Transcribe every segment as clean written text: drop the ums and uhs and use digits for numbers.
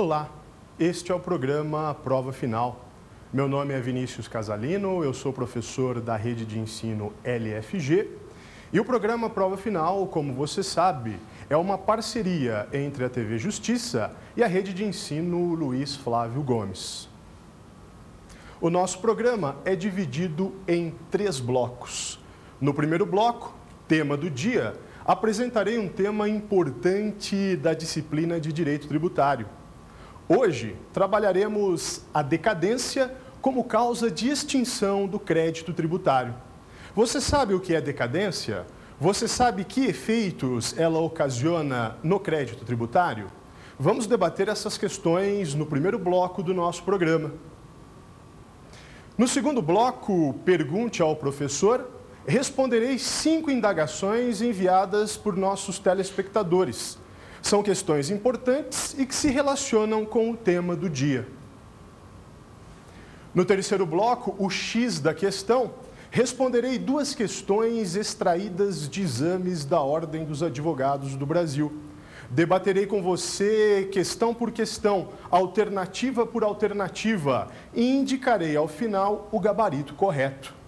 Olá, este é o programa Prova Final. Meu nome é Vinícius Casalino, eu sou professor da rede de ensino LFG e o programa Prova Final, como você sabe, é uma parceria entre a TV Justiça e a rede de ensino Luiz Flávio Gomes. O nosso programa é dividido em 3 blocos. No primeiro bloco, tema do dia, apresentarei um tema importante da disciplina de Direito Tributário. Hoje, trabalharemos a decadência como causa de extinção do crédito tributário. Você sabe o que é decadência? Você sabe que efeitos ela ocasiona no crédito tributário? Vamos debater essas questões no primeiro bloco do nosso programa. No segundo bloco, Pergunte ao Professor, responderei 5 indagações enviadas por nossos telespectadores. São questões importantes e que se relacionam com o tema do dia. No terceiro bloco, o X da questão, responderei 2 questões extraídas de exames da Ordem dos Advogados do Brasil. Debaterei com você questão por questão, alternativa por alternativa e indicarei ao final o gabarito correto.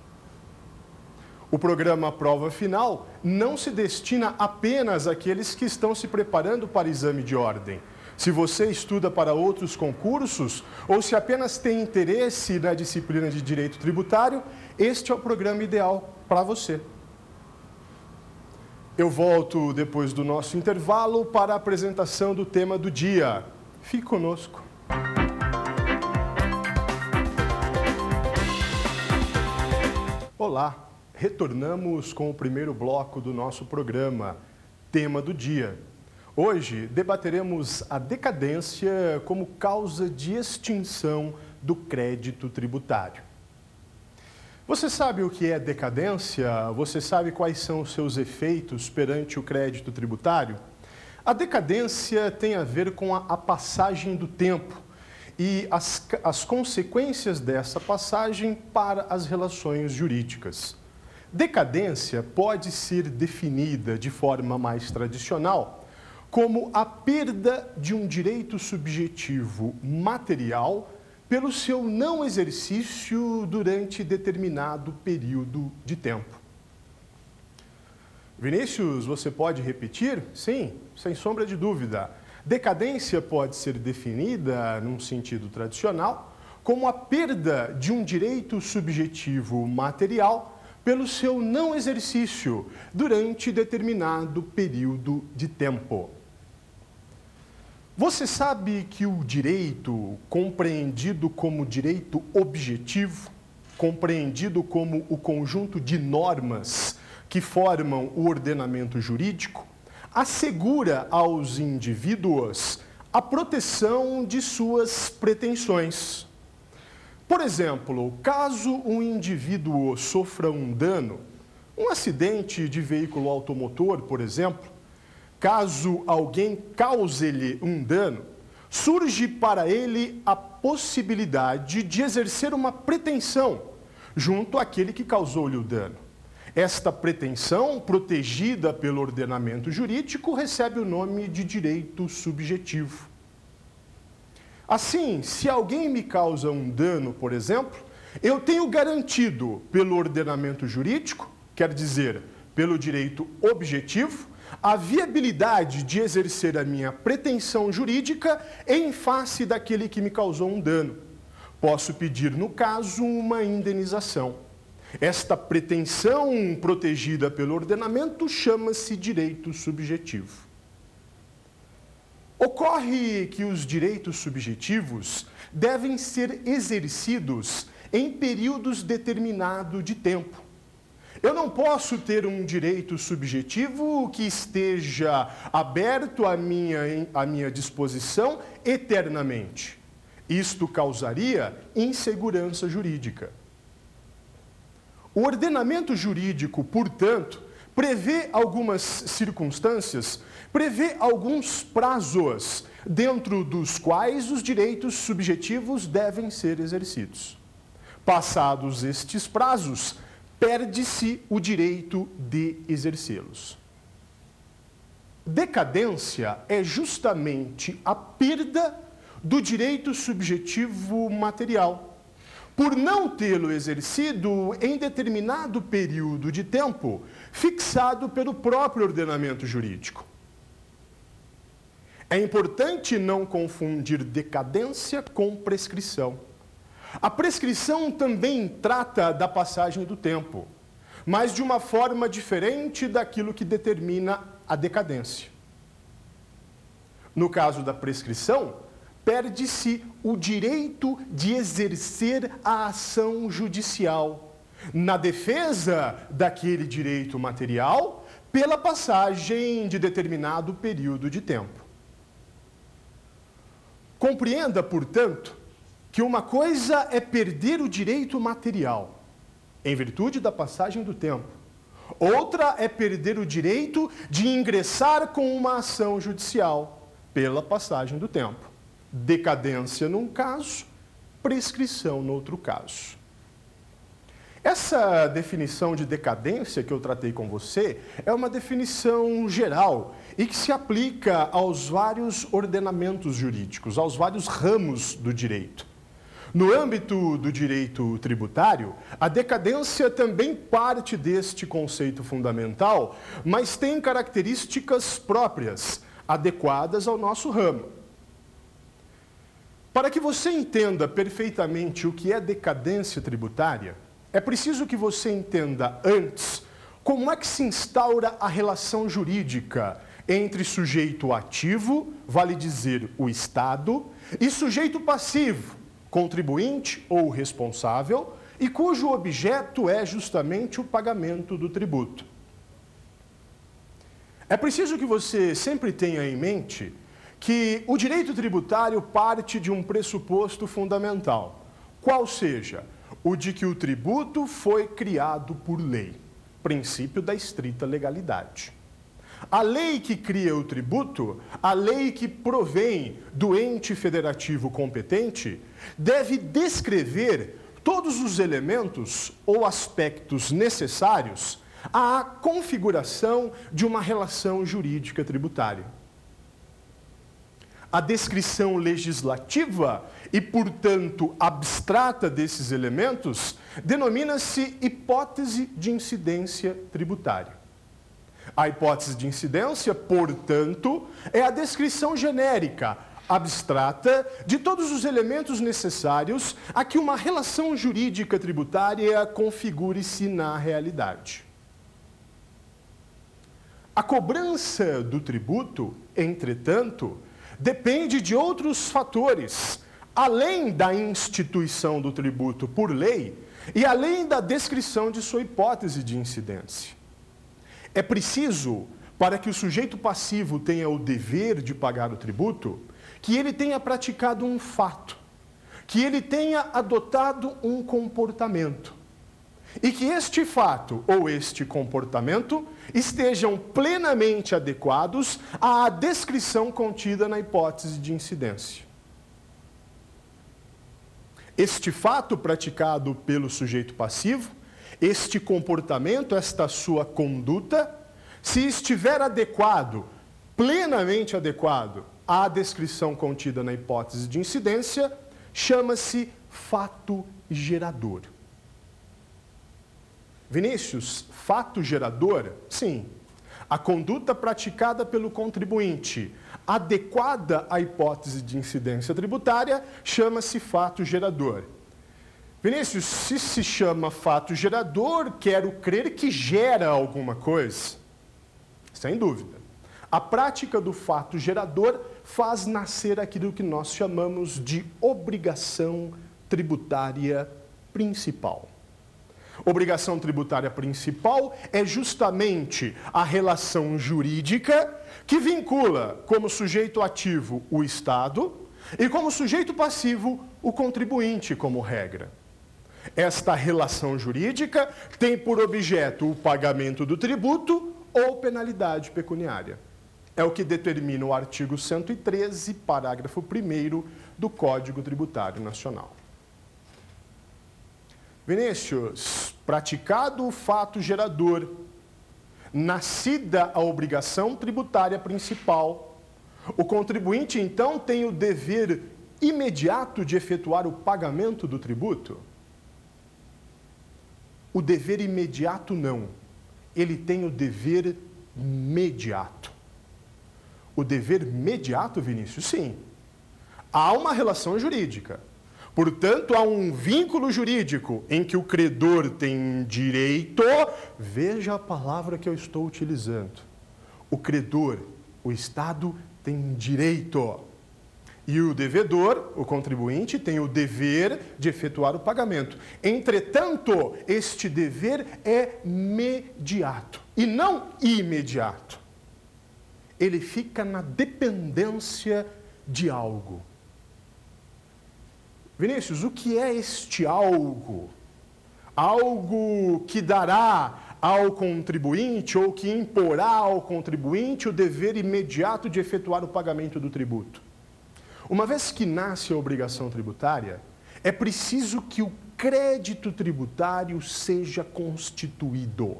O programa Prova Final não se destina apenas àqueles que estão se preparando para exame de ordem. Se você estuda para outros concursos ou se apenas tem interesse na disciplina de Direito Tributário, este é o programa ideal para você. Eu volto depois do nosso intervalo para a apresentação do tema do dia. Fique conosco. Olá! Retornamos com o primeiro bloco do nosso programa, tema do dia. Hoje debateremos a decadência como causa de extinção do crédito tributário. Você sabe o que é decadência? Você sabe quais são os seus efeitos perante o crédito tributário? A decadência tem a ver com a passagem do tempo e as consequências dessa passagem para as relações jurídicas. Decadência pode ser definida de forma mais tradicional como a perda de um direito subjetivo material pelo seu não exercício durante determinado período de tempo. Vinícius, você pode repetir? Sim, sem sombra de dúvida. Decadência pode ser definida, num sentido tradicional, como a perda de um direito subjetivo material pelo seu não exercício durante determinado período de tempo. Você sabe que o direito, compreendido como direito objetivo, compreendido como o conjunto de normas que formam o ordenamento jurídico, assegura aos indivíduos a proteção de suas pretensões. Por exemplo, caso um indivíduo sofra um dano, um acidente de veículo automotor, por exemplo, caso alguém cause-lhe um dano, surge para ele a possibilidade de exercer uma pretensão junto àquele que causou-lhe o dano. Esta pretensão, protegida pelo ordenamento jurídico, recebe o nome de direito subjetivo. Assim, se alguém me causa um dano, por exemplo, eu tenho garantido pelo ordenamento jurídico, quer dizer, pelo direito objetivo, a viabilidade de exercer a minha pretensão jurídica em face daquele que me causou um dano. Posso pedir, no caso, uma indenização. Esta pretensão protegida pelo ordenamento chama-se direito subjetivo. Ocorre que os direitos subjetivos devem ser exercidos em períodos determinados de tempo. Eu não posso ter um direito subjetivo que esteja aberto à minha disposição eternamente. Isto causaria insegurança jurídica. O ordenamento jurídico, portanto, prevê algumas circunstâncias, prevê alguns prazos, dentro dos quais os direitos subjetivos devem ser exercidos. Passados estes prazos, perde-se o direito de exercê-los. Decadência é justamente a perda do direito subjetivo material, por não tê-lo exercido em determinado período de tempo fixado pelo próprio ordenamento jurídico. É importante não confundir decadência com prescrição. A prescrição também trata da passagem do tempo, mas de uma forma diferente daquilo que determina a decadência. No caso da prescrição, perde-se o direito de exercer a ação judicial na defesa daquele direito material pela passagem de determinado período de tempo. Compreenda, portanto, que uma coisa é perder o direito material em virtude da passagem do tempo. Outra é perder o direito de ingressar com uma ação judicial pela passagem do tempo. Decadência num caso, prescrição no outro caso. Essa definição de decadência que eu tratei com você é uma definição geral e que se aplica aos vários ordenamentos jurídicos, aos vários ramos do direito. No âmbito do direito tributário, a decadência também parte deste conceito fundamental, mas tem características próprias, adequadas ao nosso ramo. Para que você entenda perfeitamente o que é decadência tributária, é preciso que você entenda antes como é que se instaura a relação jurídica entre sujeito ativo, vale dizer o Estado, e sujeito passivo, contribuinte ou responsável, e cujo objeto é justamente o pagamento do tributo. É preciso que você sempre tenha em mente que o direito tributário parte de um pressuposto fundamental, qual seja o de que o tributo foi criado por lei, princípio da estrita legalidade. A lei que cria o tributo, a lei que provém do ente federativo competente, deve descrever todos os elementos ou aspectos necessários à configuração de uma relação jurídica tributária. A descrição legislativa e, portanto, abstrata desses elementos denomina-se hipótese de incidência tributária. A hipótese de incidência, portanto, é a descrição genérica, abstrata, de todos os elementos necessários a que uma relação jurídica tributária configure-se na realidade. A cobrança do tributo, entretanto, depende de outros fatores, além da instituição do tributo por lei e além da descrição de sua hipótese de incidência. É preciso, para que o sujeito passivo tenha o dever de pagar o tributo, que ele tenha praticado um fato, que ele tenha adotado um comportamento, e que este fato ou este comportamento estejam plenamente adequados à descrição contida na hipótese de incidência. Este fato praticado pelo sujeito passivo, este comportamento, esta sua conduta, se estiver adequado, plenamente adequado à descrição contida na hipótese de incidência, chama-se fato gerador. Vinícius, fato gerador? Sim. A conduta praticada pelo contribuinte, adequada à hipótese de incidência tributária, chama-se fato gerador. Vinícius, se chama fato gerador, quero crer que gera alguma coisa. Sem dúvida. A prática do fato gerador faz nascer aquilo que nós chamamos de obrigação tributária principal. Obrigação tributária principal é justamente a relação jurídica que vincula como sujeito ativo o Estado e como sujeito passivo o contribuinte como regra. Esta relação jurídica tem por objeto o pagamento do tributo ou penalidade pecuniária. É o que determina o artigo 113, parágrafo 1º do Código Tributário Nacional. Vinícius, praticado o fato gerador, nascida a obrigação tributária principal, o contribuinte, então, tem o dever imediato de efetuar o pagamento do tributo? O dever imediato não. Ele tem o dever mediato. O dever mediato, Vinícius? Sim. Há uma relação jurídica. Portanto, há um vínculo jurídico em que o credor tem direito. Veja a palavra que eu estou utilizando. O credor, o Estado, tem direito. E o devedor, o contribuinte, tem o dever de efetuar o pagamento. Entretanto, este dever é mediato e não imediato. Ele fica na dependência de algo. Vinícius, o que é este algo? Algo que dará ao contribuinte ou que imporá ao contribuinte o dever imediato de efetuar o pagamento do tributo. Uma vez que nasce a obrigação tributária, é preciso que o crédito tributário seja constituído.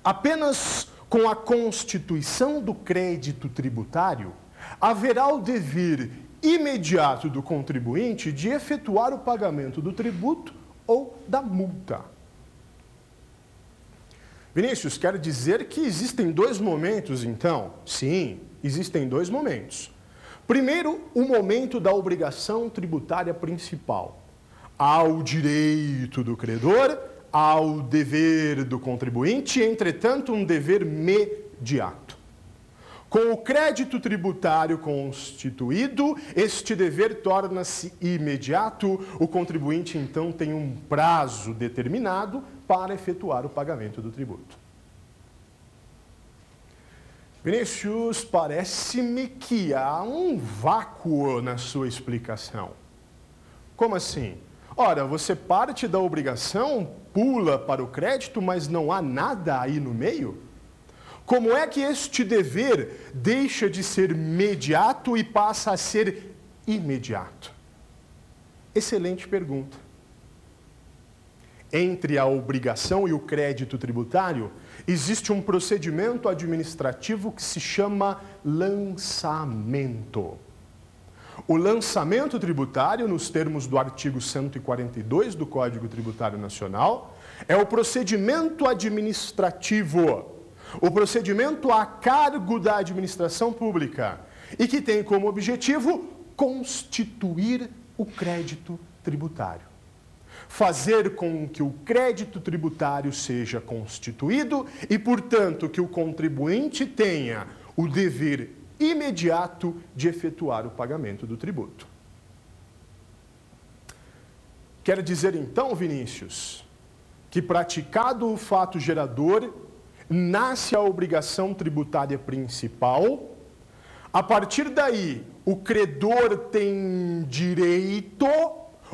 Apenas com a constituição do crédito tributário, haverá o dever imediato do contribuinte de efetuar o pagamento do tributo ou da multa. Vinícius, quer dizer que existem dois momentos, então? Sim, existem dois momentos. Primeiro, o momento da obrigação tributária principal. Há o direito do credor, há o dever do contribuinte, entretanto, um dever mediato. Com o crédito tributário constituído, este dever torna-se imediato. O contribuinte, então, tem um prazo determinado para efetuar o pagamento do tributo. Vinícius, parece-me que há um vácuo na sua explicação. Como assim? Ora, você parte da obrigação, pula para o crédito, mas não há nada aí no meio? Como é que este dever deixa de ser mediato e passa a ser imediato? Excelente pergunta. Entre a obrigação e o crédito tributário, existe um procedimento administrativo que se chama lançamento. O lançamento tributário, nos termos do artigo 142 do Código Tributário Nacional, é o procedimento administrativo, o procedimento a cargo da administração pública e que tem como objetivo constituir o crédito tributário. Fazer com que o crédito tributário seja constituído e, portanto, que o contribuinte tenha o dever imediato de efetuar o pagamento do tributo. Quer dizer, então, Vinícius, que praticado o fato gerador, nasce a obrigação tributária principal. A partir daí, o credor tem direito,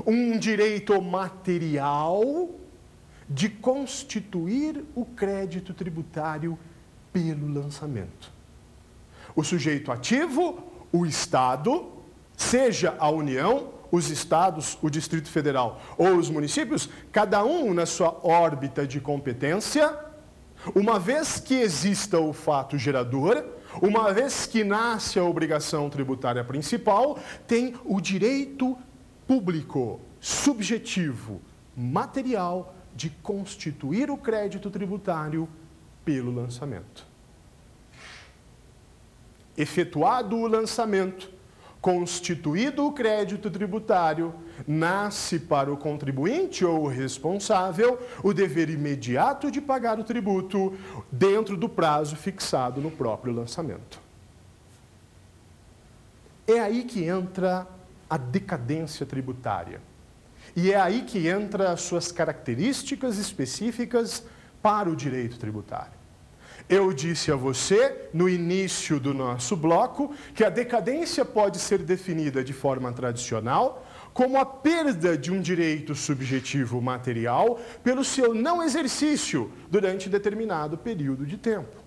um direito material, de constituir o crédito tributário pelo lançamento. O sujeito ativo, o Estado, seja a União, os Estados, o Distrito Federal ou os municípios, cada um na sua órbita de competência. Uma vez que exista o fato gerador, uma vez que nasce a obrigação tributária principal, tem o direito público, subjetivo, material, de constituir o crédito tributário pelo lançamento. Efetuado o lançamento, constituído o crédito tributário, nasce para o contribuinte ou responsável o dever imediato de pagar o tributo dentro do prazo fixado no próprio lançamento. É aí que entra a decadência tributária. E é aí que entra as suas características específicas para o direito tributário. Eu disse a você, no início do nosso bloco, que a decadência pode ser definida de forma tradicional como a perda de um direito subjetivo material pelo seu não exercício durante determinado período de tempo.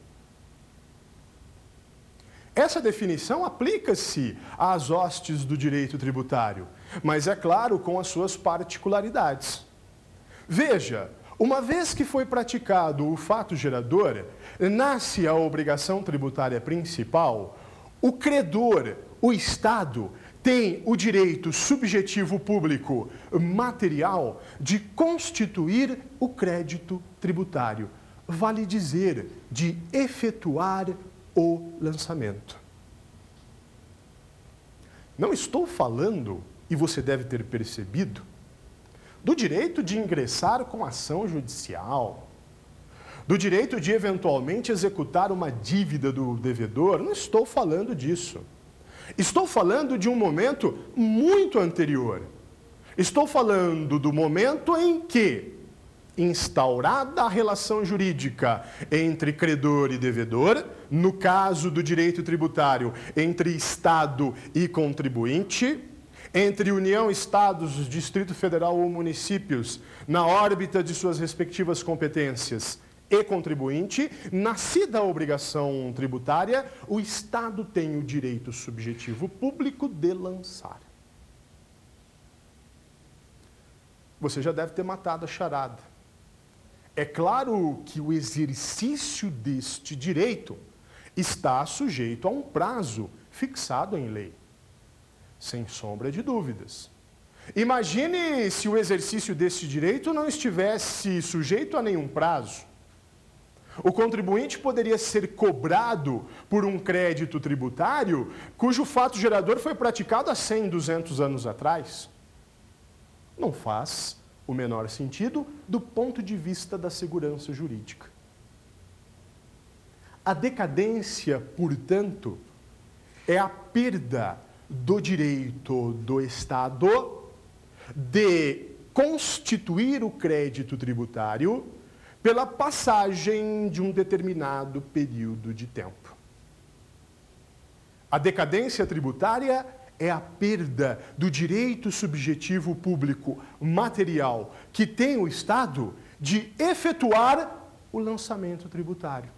Essa definição aplica-se às hostes do direito tributário, mas, é claro, com as suas particularidades. Veja, uma vez que foi praticado o fato gerador, nasce a obrigação tributária principal, o credor, o Estado, tem o direito subjetivo público material de constituir o crédito tributário, vale dizer, de efetuar o lançamento. Não estou falando, e você deve ter percebido, do direito de ingressar com ação judicial, do direito de eventualmente executar uma dívida do devedor. Não estou falando disso. Estou falando de um momento muito anterior. Estou falando do momento em que, instaurada a relação jurídica entre credor e devedor, no caso do direito tributário, entre Estado e contribuinte, entre União, Estados, Distrito Federal ou municípios, na órbita de suas respectivas competências, e contribuinte, nascida a obrigação tributária, o Estado tem o direito subjetivo público de lançar. Você já deve ter matado a charada. É claro que o exercício deste direito está sujeito a um prazo fixado em lei, sem sombra de dúvidas. Imagine se o exercício deste direito não estivesse sujeito a nenhum prazo. O contribuinte poderia ser cobrado por um crédito tributário cujo fato gerador foi praticado há 100, 200 anos atrás. Não faz o menor sentido do ponto de vista da segurança jurídica. A decadência, portanto, é a perda do direito do Estado de constituir o crédito tributário pela passagem de um determinado período de tempo. A decadência tributária é a perda do direito subjetivo público material que tem o Estado de efetuar o lançamento tributário,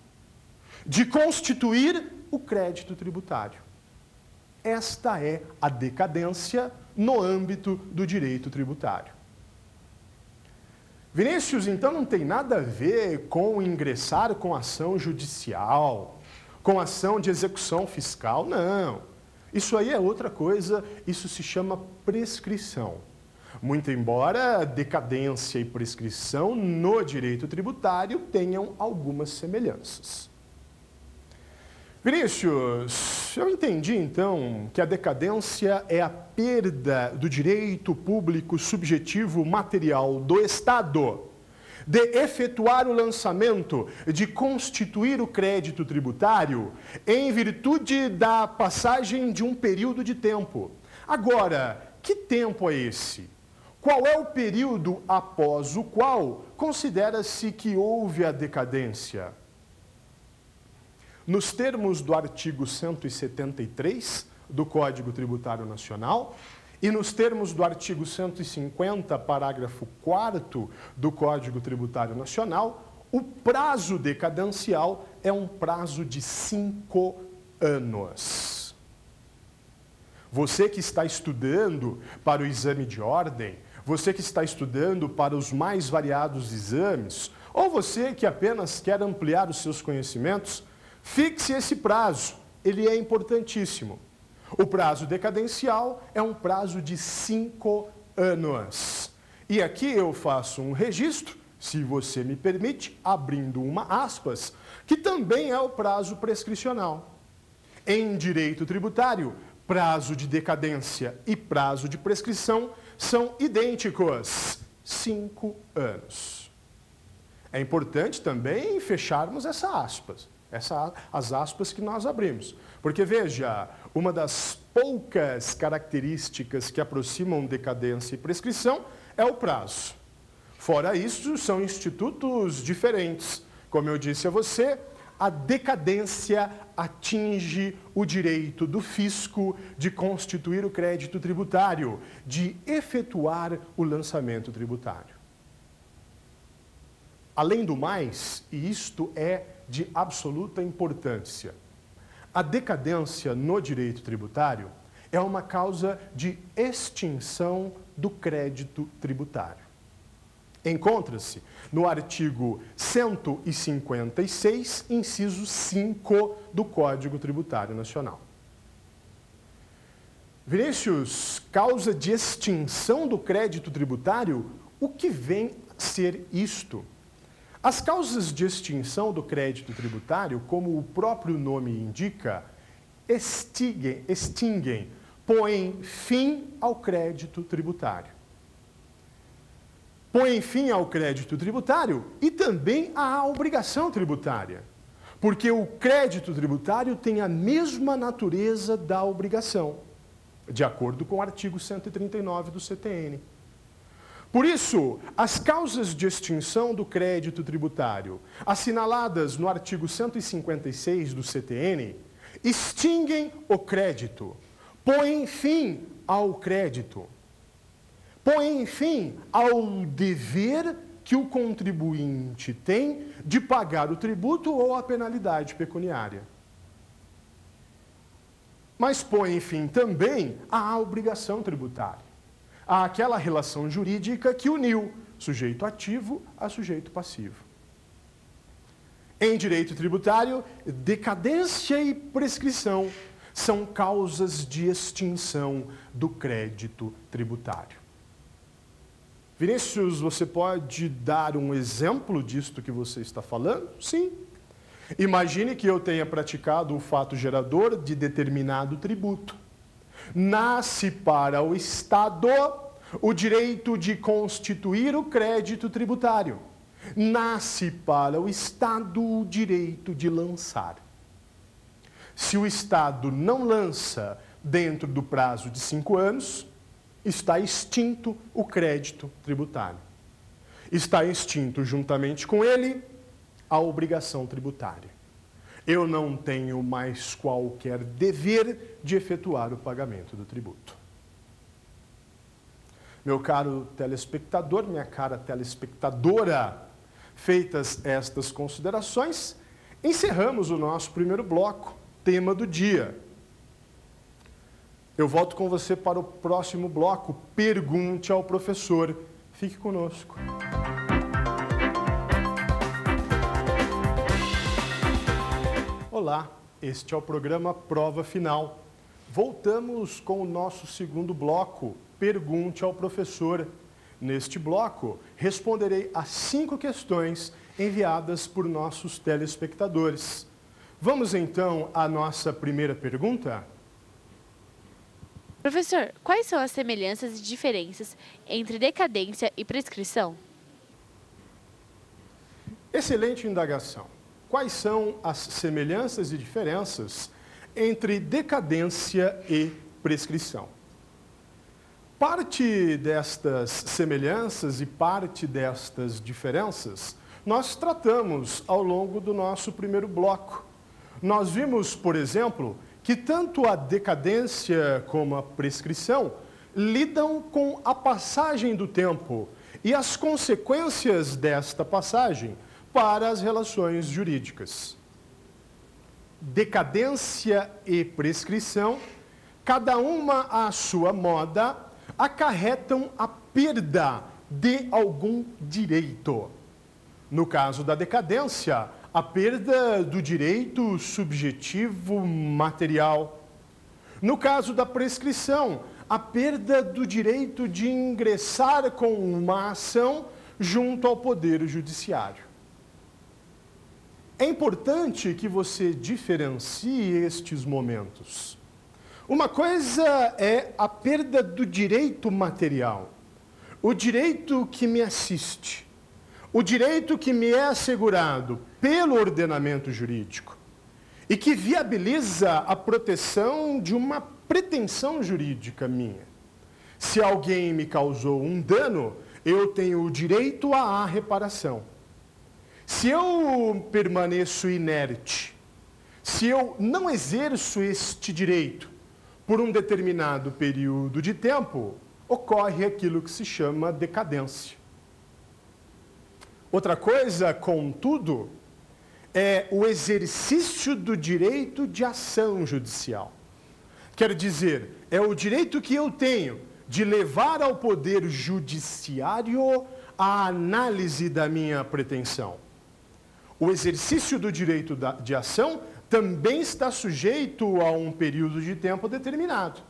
de constituir o crédito tributário. Esta é a decadência no âmbito do direito tributário. Vinícius, então, não tem nada a ver com ingressar com ação judicial, com ação de execução fiscal, não. Isso aí é outra coisa, isso se chama prescrição. Muito embora decadência e prescrição no direito tributário tenham algumas semelhanças. Vinícius, eu entendi então que a decadência é a perda do direito público subjetivo material do Estado de efetuar o lançamento, de constituir o crédito tributário em virtude da passagem de um período de tempo. Agora, que tempo é esse? Qual é o período após o qual considera-se que houve a decadência? Nos termos do artigo 173 do Código Tributário Nacional e nos termos do artigo 150, parágrafo 4º do Código Tributário Nacional, o prazo decadencial é um prazo de 5 anos. Você que está estudando para o exame de ordem, você que está estudando para os mais variados exames, ou você que apenas quer ampliar os seus conhecimentos, fixe esse prazo, ele é importantíssimo. O prazo decadencial é um prazo de 5 anos. E aqui eu faço um registro, se você me permite, abrindo uma aspas, que também é o prazo prescricional. Em direito tributário, prazo de decadência e prazo de prescrição são idênticos, 5 anos. É importante também fecharmos essa aspas. As aspas que nós abrimos. Porque, veja, uma das poucas características que aproximam decadência e prescrição é o prazo. Fora isso, são institutos diferentes. Como eu disse a você, a decadência atinge o direito do fisco de constituir o crédito tributário, de efetuar o lançamento tributário. Além do mais, e isto é de absoluta importância, a decadência no direito tributário é uma causa de extinção do crédito tributário. Encontra-se no artigo 156, inciso 5 do Código Tributário Nacional. Vinícius, causa de extinção do crédito tributário, o que vem a ser isto? As causas de extinção do crédito tributário, como o próprio nome indica, extinguem, põem fim ao crédito tributário. Põem fim ao crédito tributário e também à obrigação tributária, porque o crédito tributário tem a mesma natureza da obrigação, de acordo com o artigo 139 do CTN. Por isso, as causas de extinção do crédito tributário, assinaladas no artigo 156 do CTN, extinguem o crédito, põem fim ao crédito, põem fim ao dever que o contribuinte tem de pagar o tributo ou a penalidade pecuniária. Mas põem fim também à obrigação tributária, àquela relação jurídica que uniu sujeito ativo a sujeito passivo. Em direito tributário, decadência e prescrição são causas de extinção do crédito tributário. Vinícius, você pode dar um exemplo disto que você está falando? Sim. Imagine que eu tenha praticado o fato gerador de determinado tributo. Nasce para o Estado o direito de constituir o crédito tributário. Nasce para o Estado o direito de lançar. Se o Estado não lança dentro do prazo de 5 anos, está extinto o crédito tributário. Está extinto, juntamente com ele, a obrigação tributária. Eu não tenho mais qualquer dever de efetuar o pagamento do tributo. Meu caro telespectador, minha cara telespectadora, feitas estas considerações, encerramos o nosso primeiro bloco, tema do dia. Eu volto com você para o próximo bloco, Pergunte ao Professor. Fique conosco. Olá, este é o programa Prova Final. Voltamos com o nosso segundo bloco, Pergunte ao Professor. Neste bloco, responderei a 5 questões enviadas por nossos telespectadores. Vamos então à nossa primeira pergunta? Professor, quais são as semelhanças e diferenças entre decadência e prescrição? Excelente indagação. Quais são as semelhanças e diferenças entre decadência e prescrição? Parte destas semelhanças e parte destas diferenças nós tratamos ao longo do nosso primeiro bloco. Nós vimos, por exemplo, que tanto a decadência como a prescrição lidam com a passagem do tempo e as consequências desta passagem para as relações jurídicas. Decadência e prescrição, cada uma à sua moda, acarretam a perda de algum direito. No caso da decadência, a perda do direito subjetivo material. No caso da prescrição, a perda do direito de ingressar com uma ação junto ao Poder Judiciário. É importante que você diferencie estes momentos. Uma coisa é a perda do direito material, o direito que me assiste, o direito que me é assegurado pelo ordenamento jurídico e que viabiliza a proteção de uma pretensão jurídica minha. Se alguém me causou um dano, eu tenho o direito à reparação. Se eu permaneço inerte, se eu não exerço este direito por um determinado período de tempo, ocorre aquilo que se chama decadência. Outra coisa, contudo, é o exercício do direito de ação judicial. Quer dizer, é o direito que eu tenho de levar ao Poder Judiciário a análise da minha pretensão. O exercício do direito de ação também está sujeito a um período de tempo determinado.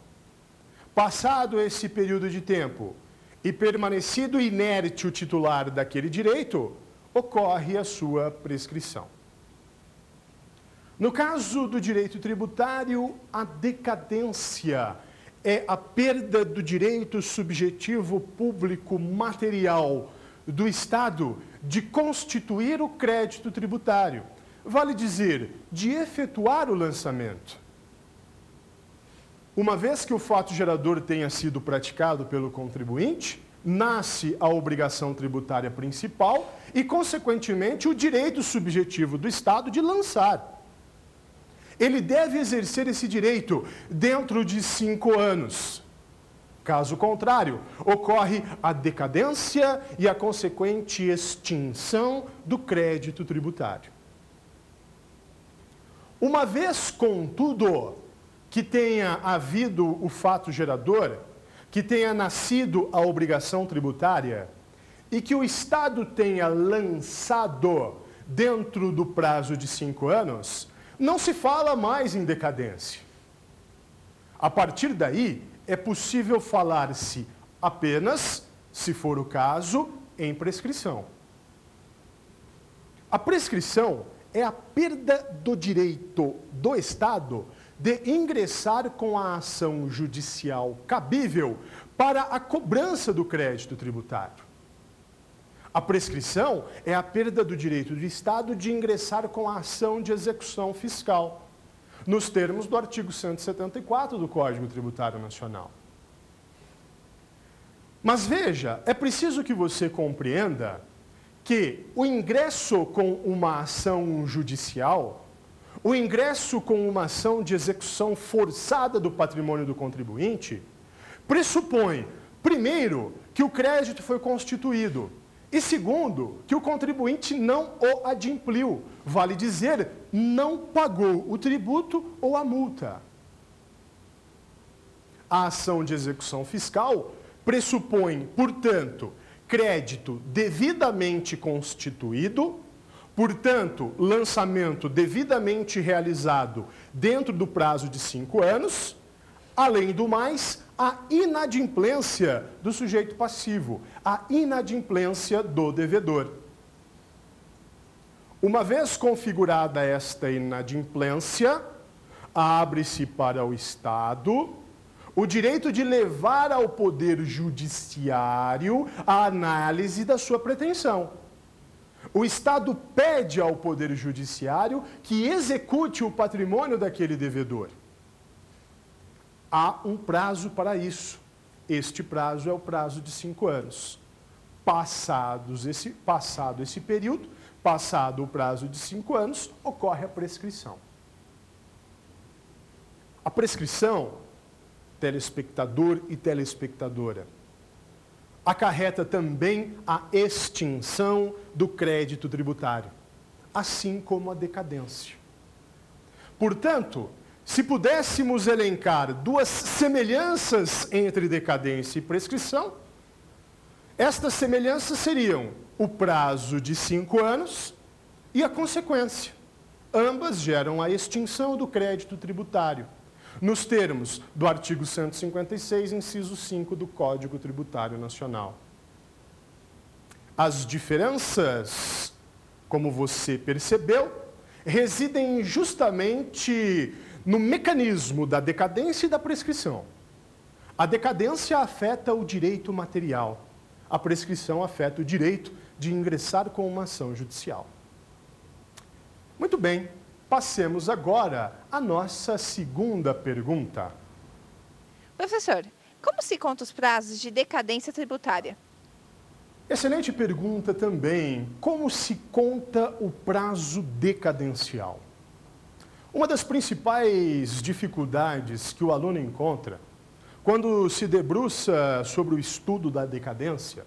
Passado esse período de tempo e permanecido inerte o titular daquele direito, ocorre a sua prescrição. No caso do direito tributário, a decadência é a perda do direito subjetivo público material do Estado de constituir o crédito tributário, vale dizer, de efetuar o lançamento. Uma vez que o fato gerador tenha sido praticado pelo contribuinte, nasce a obrigação tributária principal e, consequentemente, o direito subjetivo do Estado de lançar. Ele deve exercer esse direito dentro de 5 anos. Caso contrário, ocorre a decadência e a consequente extinção do crédito tributário. Uma vez, contudo, que tenha havido o fato gerador, que tenha nascido a obrigação tributária e que o Estado tenha lançado dentro do prazo de 5 anos, não se fala mais em decadência. A partir daí, é possível falar-se apenas, se for o caso, em prescrição. A prescrição é a perda do direito do Estado de ingressar com a ação judicial cabível para a cobrança do crédito tributário. A prescrição é a perda do direito do Estado de ingressar com a ação de execução fiscal, nos termos do artigo 174 do Código Tributário Nacional. Mas veja, é preciso que você compreenda que o ingresso com uma ação judicial, o ingresso com uma ação de execução forçada do patrimônio do contribuinte, pressupõe, primeiro, que o crédito foi constituído, e segundo, que o contribuinte não o adimpliu, vale dizer, não pagou o tributo ou a multa. A ação de execução fiscal pressupõe, portanto, crédito devidamente constituído, portanto, lançamento devidamente realizado dentro do prazo de 5 anos, além do mais, a inadimplência do sujeito passivo, a inadimplência do devedor. Uma vez configurada esta inadimplência, abre-se para o Estado o direito de levar ao Poder Judiciário a análise da sua pretensão. O Estado pede ao Poder Judiciário que execute o patrimônio daquele devedor. Há um prazo para isso. Este prazo é o prazo de 5 anos. Passado esse período, passado o prazo de 5 anos, ocorre a prescrição. A prescrição, telespectador e telespectadora, acarreta também a extinção do crédito tributário, assim como a decadência. Portanto, se pudéssemos elencar 2 semelhanças entre decadência e prescrição, estas semelhanças seriam o prazo de 5 anos e a consequência. Ambas geram a extinção do crédito tributário, nos termos do artigo 156, inciso 5 do Código Tributário Nacional. As diferenças, como você percebeu, residem justamente no mecanismo da decadência e da prescrição. A decadência afeta o direito material, a prescrição afeta o direito de ingressar com uma ação judicial. Muito bem, passemos agora à nossa segunda pergunta. Professor, como se conta os prazos de decadência tributária? Excelente pergunta também. Como se conta o prazo decadencial? Uma das principais dificuldades que o aluno encontra quando se debruça sobre o estudo da decadência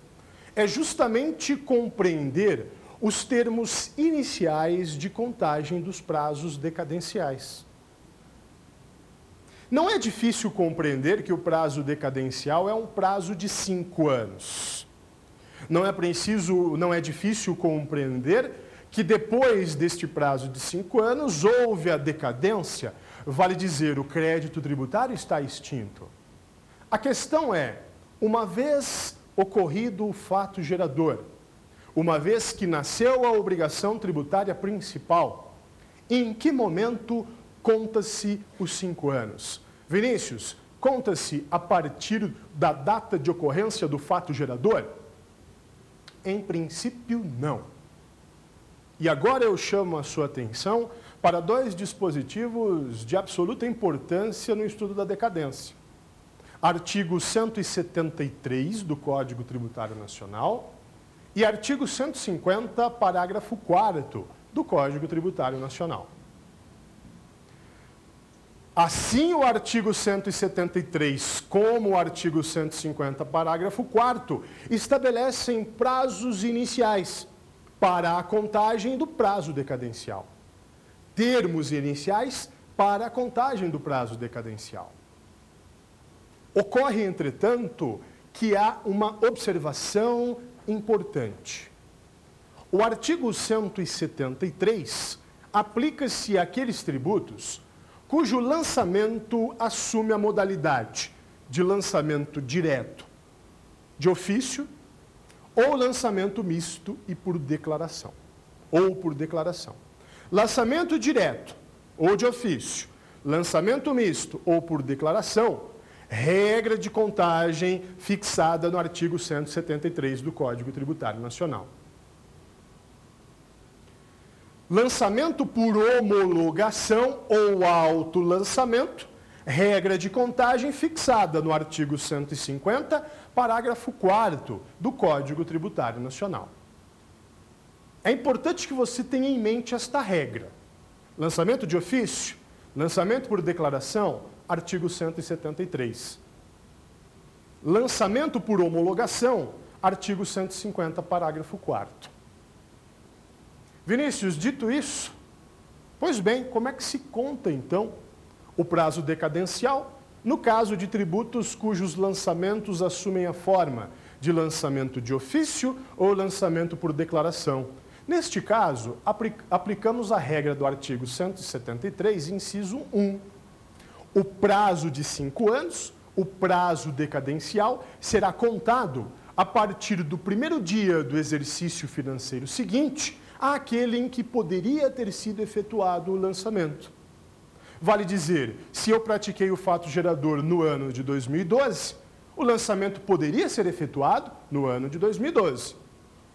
é justamente compreender os termos iniciais de contagem dos prazos decadenciais. Não é difícil compreender que o prazo decadencial é um prazo de 5 anos. Não é difícil compreender que depois deste prazo de 5 anos houve a decadência, vale dizer, o crédito tributário está extinto. A questão é, uma vez ocorrido o fato gerador, uma vez que nasceu a obrigação tributária principal, em que momento conta-se os 5 anos? Vinícius, conta-se a partir da data de ocorrência do fato gerador? Em princípio, não. E agora eu chamo a sua atenção para 2 dispositivos de absoluta importância no estudo da decadência. Artigo 173 do Código Tributário Nacional e artigo 150, parágrafo 4º do Código Tributário Nacional. Assim, o artigo 173, como o artigo 150, parágrafo 4º, estabelecem prazos iniciais para a contagem do prazo decadencial. Termos iniciais para a contagem do prazo decadencial. Ocorre, entretanto, que há uma observação importante. O artigo 173 aplica-se àqueles tributos cujo lançamento assume a modalidade de lançamento direto, de ofício, ou lançamento misto e por declaração. Lançamento direto ou de ofício, lançamento misto ou por declaração, regra de contagem fixada no artigo 173 do Código Tributário Nacional. Lançamento por homologação ou autolançamento, regra de contagem fixada no artigo 150, parágrafo 4º do Código Tributário Nacional. É importante que você tenha em mente esta regra. Lançamento de ofício, lançamento por declaração, artigo 173. Lançamento por homologação, artigo 150, parágrafo 4º. Vinícius, dito isso, pois bem, como é que se conta, então, o prazo decadencial no caso de tributos cujos lançamentos assumem a forma de lançamento de ofício ou lançamento por declaração? Neste caso, aplicamos a regra do artigo 173, inciso 1. O prazo de 5 anos, o prazo decadencial, será contado a partir do primeiro dia do exercício financeiro seguinte àquele em que poderia ter sido efetuado o lançamento. Vale dizer, se eu pratiquei o fato gerador no ano de 2012, o lançamento poderia ser efetuado no ano de 2012.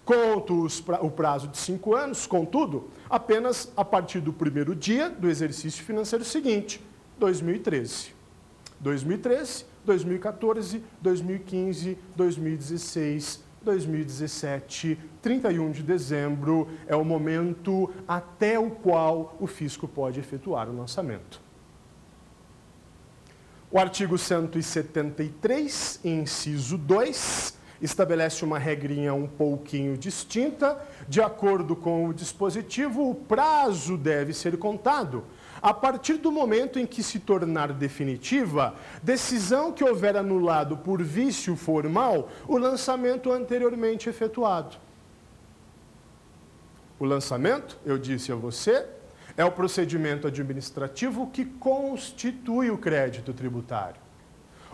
Conto o prazo de 5 anos, contudo, apenas a partir do primeiro dia do exercício financeiro seguinte, 2013. 2013, 2014, 2015, 2016, 2017, 31 de dezembro é o momento até o qual o fisco pode efetuar o lançamento. O artigo 173, inciso 2, estabelece uma regrinha um pouquinho distinta. De acordo com o dispositivo, o prazo deve ser contado a partir do momento em que se tornar definitiva decisão que houver anulado por vício formal o lançamento anteriormente efetuado. O lançamento, eu disse a você, é o procedimento administrativo que constitui o crédito tributário.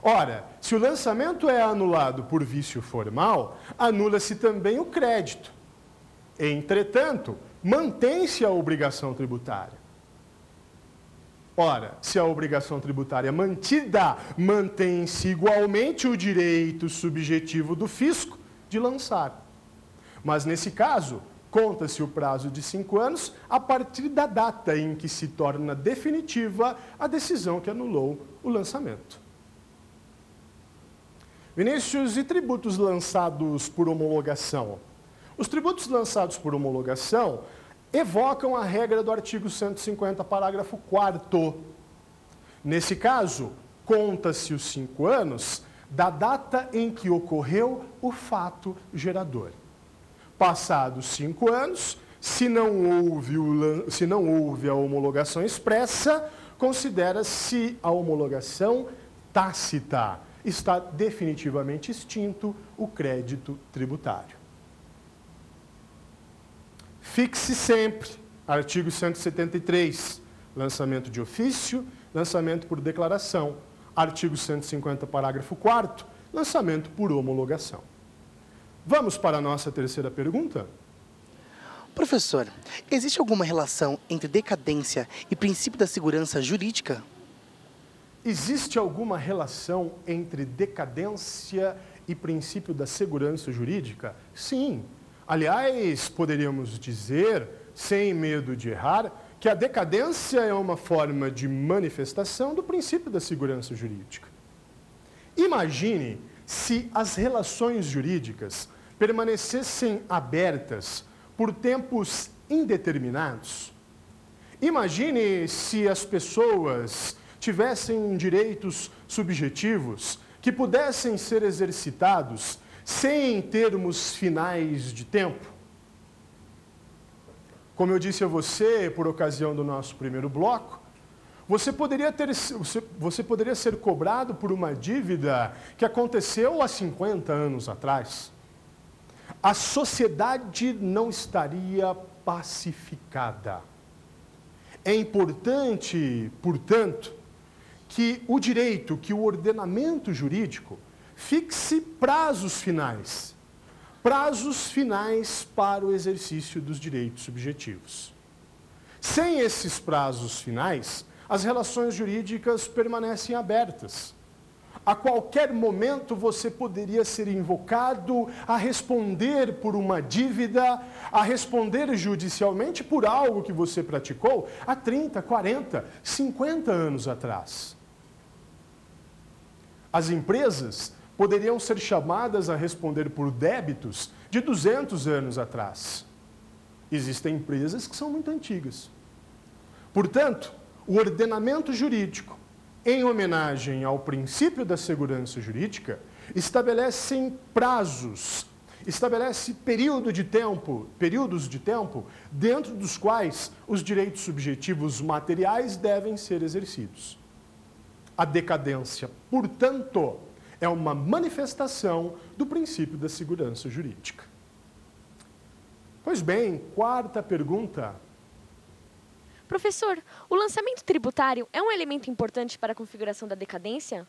Ora, se o lançamento é anulado por vício formal, anula-se também o crédito. Entretanto, mantém-se a obrigação tributária. Ora, se a obrigação tributária é mantida, mantém-se igualmente o direito subjetivo do fisco de lançar. Mas, nesse caso, conta-se o prazo de 5 anos a partir da data em que se torna definitiva a decisão que anulou o lançamento. Vinícius, e tributos lançados por homologação? Os tributos lançados por homologação evocam a regra do artigo 150, parágrafo 4º. Nesse caso, conta-se os 5 anos da data em que ocorreu o fato gerador. Passados 5 anos, se não houve a homologação expressa, considera-se a homologação tácita. Está definitivamente extinto o crédito tributário. Fixe sempre, artigo 173, lançamento de ofício, lançamento por declaração. Artigo 150, parágrafo 4º, lançamento por homologação. Vamos para a nossa terceira pergunta? Professor, existe alguma relação entre decadência e princípio da segurança jurídica? Existe alguma relação entre decadência e princípio da segurança jurídica? Sim. Aliás, poderíamos dizer, sem medo de errar, que a decadência é uma forma de manifestação do princípio da segurança jurídica. Imagine se as relações jurídicas permanecessem abertas por tempos indeterminados. Imagine se as pessoas tivessem direitos subjetivos que pudessem ser exercitados sem termos finais de tempo. Como eu disse a você, por ocasião do nosso primeiro bloco, você poderia ser cobrado por uma dívida que aconteceu há 50 anos atrás. A sociedade não estaria pacificada. É importante, portanto, que o direito, que o ordenamento jurídico fixe prazos finais para o exercício dos direitos subjetivos. Sem esses prazos finais, as relações jurídicas permanecem abertas. A qualquer momento você poderia ser invocado a responder por uma dívida, a responder judicialmente por algo que você praticou há 30, 40, 50 anos atrás. As empresas poderiam ser chamadas a responder por débitos de 200 anos atrás. Existem empresas que são muito antigas. Portanto, o ordenamento jurídico, em homenagem ao princípio da segurança jurídica, estabelece prazos, estabelece períodos de tempo dentro dos quais os direitos subjetivos materiais devem ser exercidos. A decadência, portanto, é uma manifestação do princípio da segurança jurídica. Pois bem, quarta pergunta. Professor, o lançamento tributário é um elemento importante para a configuração da decadência?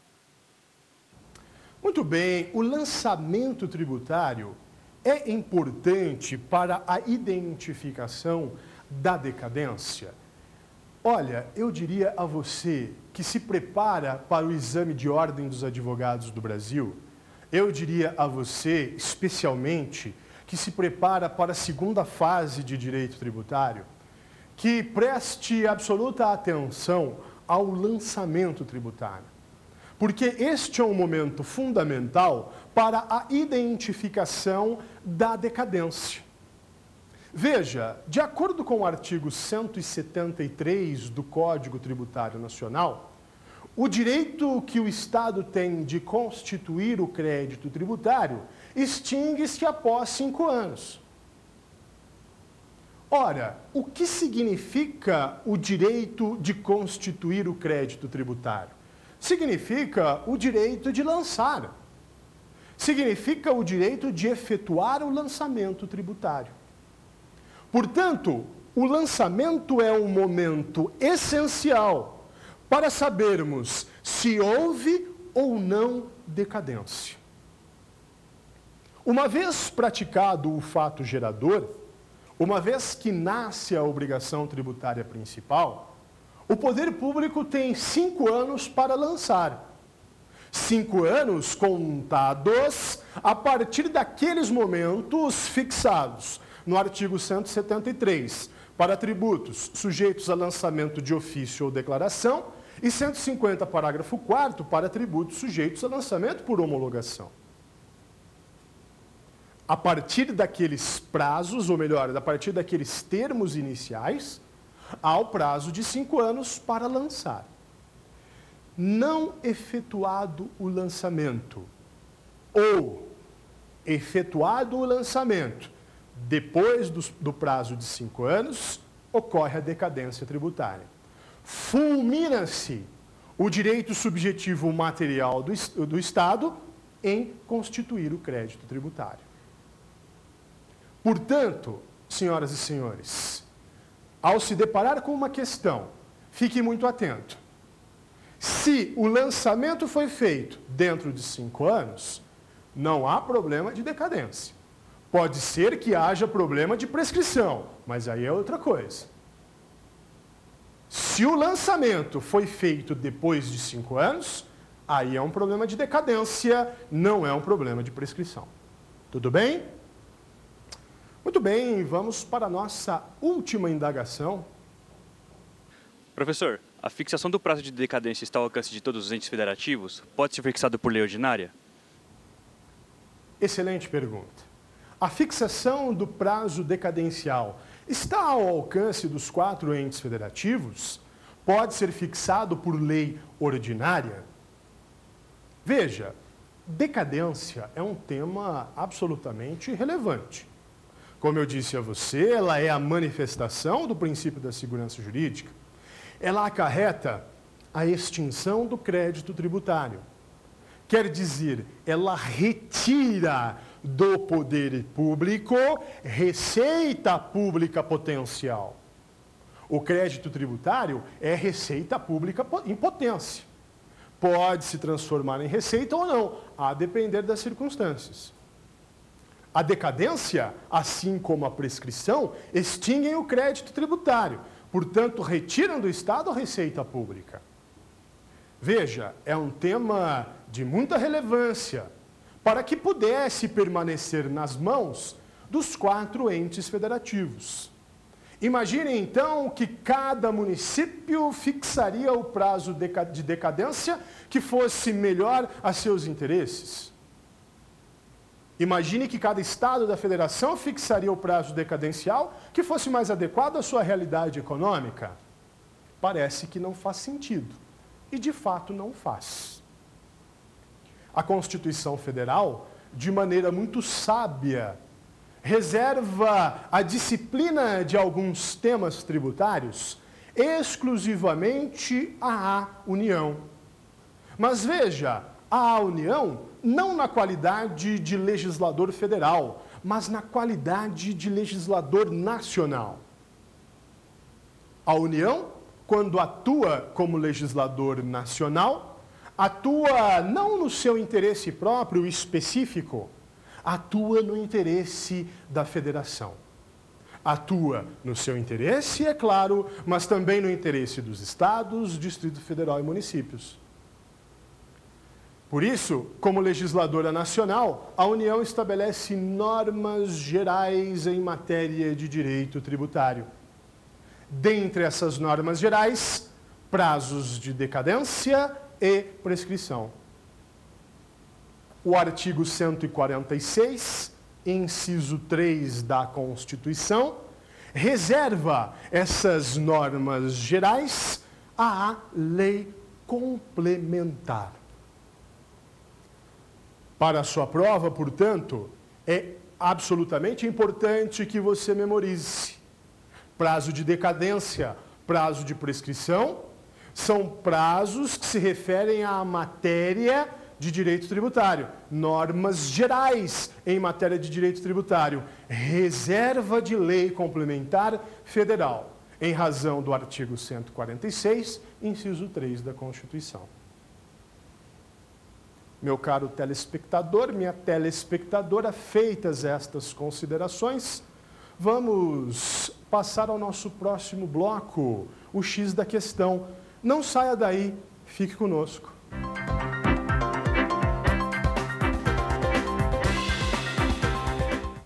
Muito bem, o lançamento tributário é importante para a identificação da decadência. Olha, eu diria a você que se prepara para o exame de ordem dos advogados do Brasil, eu diria a você, especialmente, que se prepara para a segunda fase de direito tributário, que preste absoluta atenção ao lançamento tributário. Porque este é um momento fundamental para a identificação da decadência. Veja, de acordo com o artigo 173 do Código Tributário Nacional, o direito que o Estado tem de constituir o crédito tributário extingue-se após 5 anos. Ora, o que significa o direito de constituir o crédito tributário? Significa o direito de lançar. Significa o direito de efetuar o lançamento tributário. Portanto, o lançamento é um momento essencial para sabermos se houve ou não decadência. Uma vez praticado o fato gerador, uma vez que nasce a obrigação tributária principal, o poder público tem 5 anos para lançar. 5 anos contados a partir daqueles momentos fixados no artigo 173, para tributos sujeitos a lançamento de ofício ou declaração, e 150, parágrafo 4º, para tributos sujeitos a lançamento por homologação. A partir daqueles prazos, ou melhor, a partir daqueles termos iniciais, há o prazo de 5 anos para lançar. Não efetuado o lançamento, ou efetuado o lançamento, depois do prazo de 5 anos, ocorre a decadência tributária. Fulmina-se o direito subjetivo material do Estado em constituir o crédito tributário. Portanto, senhoras e senhores, ao se deparar com uma questão, fique muito atento. Se o lançamento foi feito dentro de 5 anos, não há problema de decadência. Pode ser que haja problema de prescrição, mas aí é outra coisa. Se o lançamento foi feito depois de 5 anos, aí é um problema de decadência, não é um problema de prescrição. Tudo bem? Muito bem, vamos para a nossa última indagação. Professor, a fixação do prazo de decadência está ao alcance de todos os entes federativos? Pode ser fixado por lei ordinária? Excelente pergunta. A fixação do prazo decadencial está ao alcance dos 4 entes federativos? Pode ser fixado por lei ordinária? Veja, decadência é um tema absolutamente relevante. Como eu disse a você, ela é a manifestação do princípio da segurança jurídica. Ela acarreta a extinção do crédito tributário. Quer dizer, ela retira do poder público receita pública potencial. O crédito tributário é receita pública em potência. Pode se transformar em receita ou não, a depender das circunstâncias. A decadência, assim como a prescrição, extinguem o crédito tributário, portanto, retiram do Estado a receita pública. Veja, é um tema de muita relevância para que pudesse permanecer nas mãos dos 4 entes federativos. Imagine, então, que cada município fixaria o prazo de decadência que fosse melhor a seus interesses. Imagine que cada estado da federação fixaria o prazo decadencial que fosse mais adequado à sua realidade econômica. Parece que não faz sentido. E, de fato, não faz. A Constituição Federal, de maneira muito sábia, reserva a disciplina de alguns temas tributários exclusivamente à União. Mas veja, à União não na qualidade de legislador federal, mas na qualidade de legislador nacional. A União, quando atua como legislador nacional, atua não no seu interesse próprio específico, atua no interesse da federação. Atua no seu interesse, é claro, mas também no interesse dos estados, Distrito Federal e municípios. Por isso, como legisladora nacional, a União estabelece normas gerais em matéria de direito tributário. Dentre essas normas gerais, prazos de decadência e prescrição. O artigo 146, inciso 3 da Constituição, reserva essas normas gerais à lei complementar. Para a sua prova, portanto, é absolutamente importante que você memorize. Prazo de decadência, prazo de prescrição, são prazos que se referem à matéria de direito tributário. Normas gerais em matéria de direito tributário. Reserva de lei complementar federal, em razão do artigo 146, inciso 3 da Constituição. Meu caro telespectador, minha telespectadora, feitas estas considerações, vamos passar ao nosso próximo bloco, o X da questão. Não saia daí, fique conosco.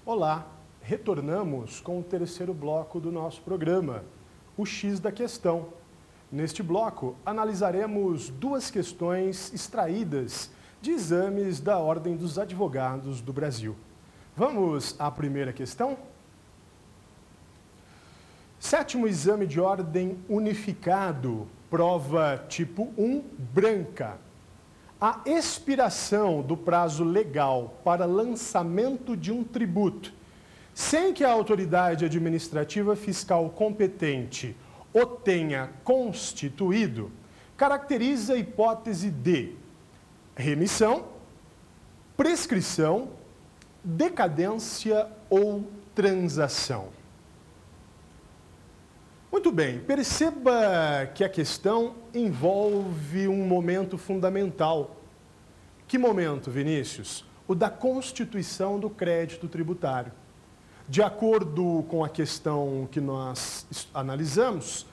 Olá, retornamos com o terceiro bloco do nosso programa, o X da questão. Neste bloco, analisaremos 2 questões extraídas de exames da Ordem dos Advogados do Brasil. Vamos à primeira questão? 7º exame de ordem unificado, prova tipo 1, branca. A expiração do prazo legal para lançamento de um tributo, sem que a autoridade administrativa fiscal competente o tenha constituído, caracteriza a hipótese de remissão, prescrição, decadência ou transação. Muito Muito bem, perceba que a questão envolve um momento fundamental. Que momento, Vinícius? O da constituição do crédito tributário. De acordo com a questão que nós analisamos,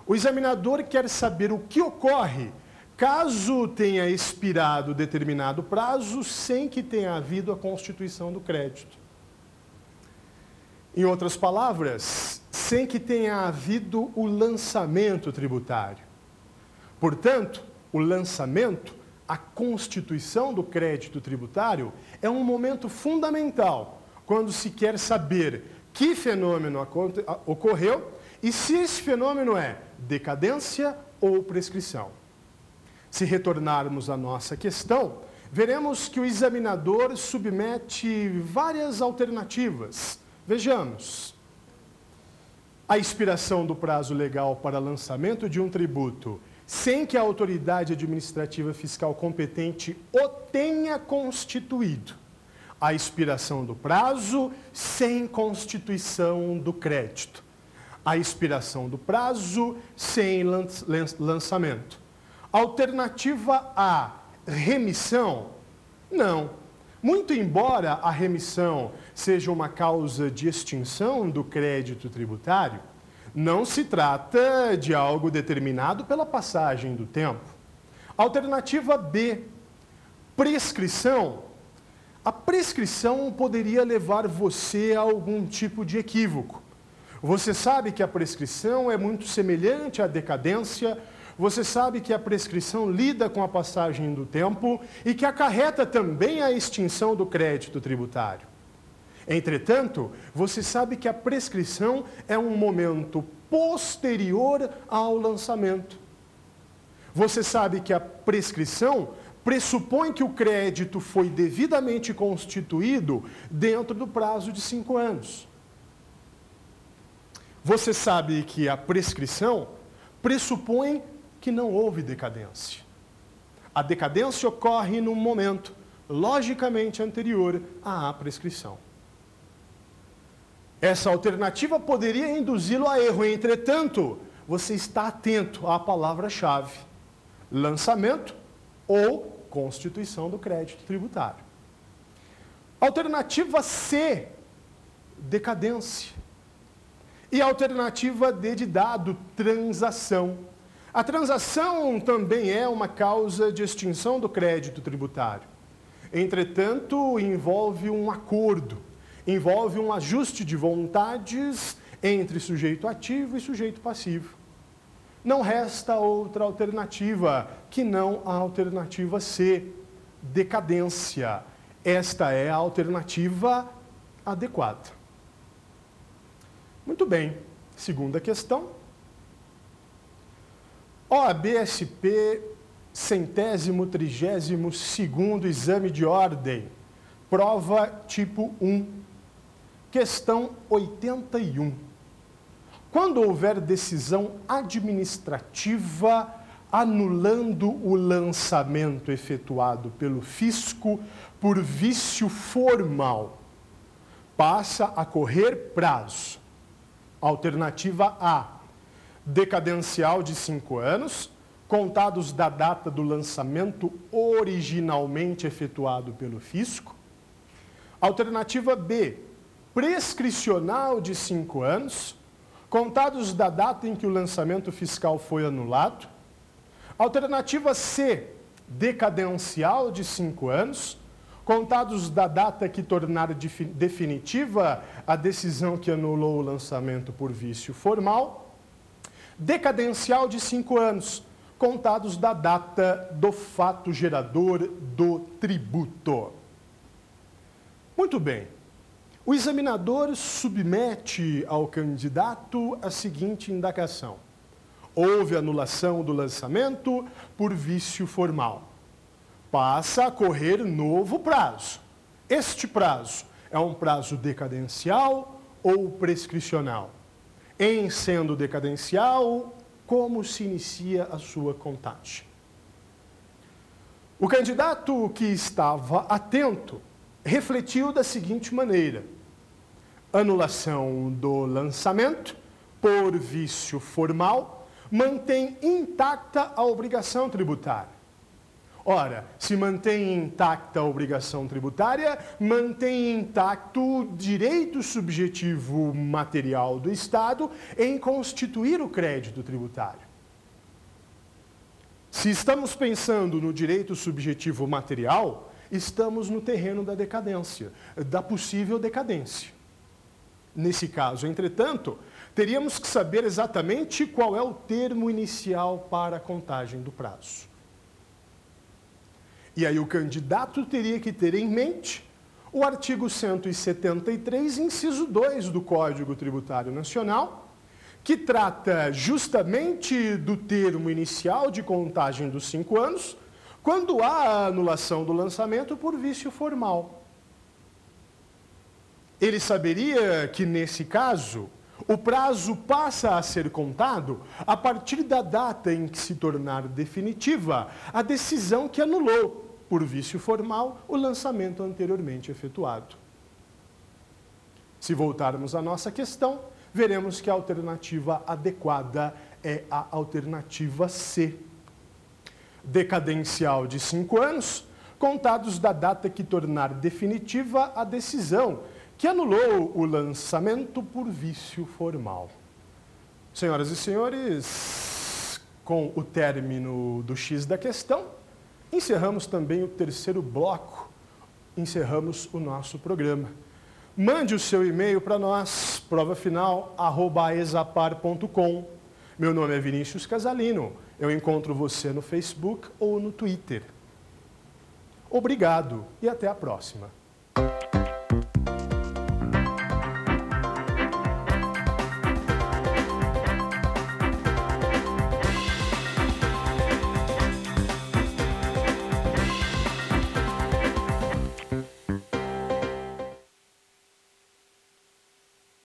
o examinador quer saber o que ocorre caso tenha expirado determinado prazo sem que tenha havido a constituição do crédito. Em outras palavras, sem que tenha havido o lançamento tributário. Portanto, o lançamento, a constituição do crédito tributário, é um momento fundamental quando se quer saber que fenômeno ocorreu e se esse fenômeno é decadência ou prescrição. Se retornarmos à nossa questão, veremos que o examinador submete várias alternativas. Vejamos. A expiração do prazo legal para lançamento de um tributo sem que a autoridade administrativa fiscal competente o tenha constituído. A expiração do prazo sem constituição do crédito. A expiração do prazo sem lançamento. Alternativa A, remissão? Não. Muito embora a remissão seja uma causa de extinção do crédito tributário, não se trata de algo determinado pela passagem do tempo. Alternativa B, prescrição. A prescrição poderia levar você a algum tipo de equívoco. Você sabe que a prescrição é muito semelhante à decadência, você sabe que a prescrição lida com a passagem do tempo e que acarreta também a extinção do crédito tributário. Entretanto, você sabe que a prescrição é um momento posterior ao lançamento. Você sabe que a prescrição pressupõe que o crédito foi devidamente constituído dentro do prazo de 5 anos. Você sabe que a prescrição pressupõe que não houve decadência. A decadência ocorre num momento logicamente anterior à prescrição. Essa alternativa poderia induzi-lo a erro, entretanto, você está atento à palavra-chave: lançamento ou constituição do crédito tributário. Alternativa C, decadência. E alternativa D de dado, transação. A transação também é uma causa de extinção do crédito tributário. Entretanto, envolve um acordo, envolve um ajuste de vontades entre sujeito ativo e sujeito passivo. Não resta outra alternativa que não a alternativa C, decadência. Esta é a alternativa adequada. Muito bem. Segunda questão. OAB-SP, 132º exame de ordem. Prova tipo 1. Questão 81. Quando houver decisão administrativa anulando o lançamento efetuado pelo fisco por vício formal, passa a correr prazo. Alternativa A, decadencial de 5 anos, contados da data do lançamento originalmente efetuado pelo fisco. Alternativa B, prescricional de 5 anos, contados da data em que o lançamento fiscal foi anulado. Alternativa C, decadencial de 5 anos, contados da data que tornar definitiva a decisão que anulou o lançamento por vício formal. Decadencial de 5 anos, contados da data do fato gerador do tributo. Muito bem. O examinador submete ao candidato a seguinte indagação: houve anulação do lançamento por vício formal. Passa a correr novo prazo. Este prazo é um prazo decadencial ou prescricional? Em sendo decadencial, como se inicia a sua contagem? O candidato que estava atento refletiu da seguinte maneira: anulação do lançamento por vício formal, mantém intacta a obrigação tributária. Ora, se mantém intacta a obrigação tributária, mantém intacto o direito subjetivo material do Estado em constituir o crédito tributário. Se estamos pensando no direito subjetivo material, estamos no terreno da decadência, da possível decadência. Nesse caso, entretanto, teríamos que saber exatamente qual é o termo inicial para a contagem do prazo. E aí o candidato teria que ter em mente o artigo 173, inciso 2 do Código Tributário Nacional, que trata justamente do termo inicial de contagem dos 5 anos, quando há a anulação do lançamento por vício formal. Ele saberia que, nesse caso, o prazo passa a ser contado a partir da data em que se tornar definitiva a decisão que anulou, por vício formal, o lançamento anteriormente efetuado. Se voltarmos à nossa questão, veremos que a alternativa adequada é a alternativa C. Decadencial de 5 anos, contados da data que tornar definitiva a decisão que anulou o lançamento por vício formal. Senhoras e senhores, com o término do X da questão, encerramos também o terceiro bloco, encerramos o nosso programa. Mande o seu e-mail para nós, provafinal@exapar.com. Meu nome é Vinícius Casalino, eu encontro você no Facebook ou no Twitter. Obrigado e até a próxima.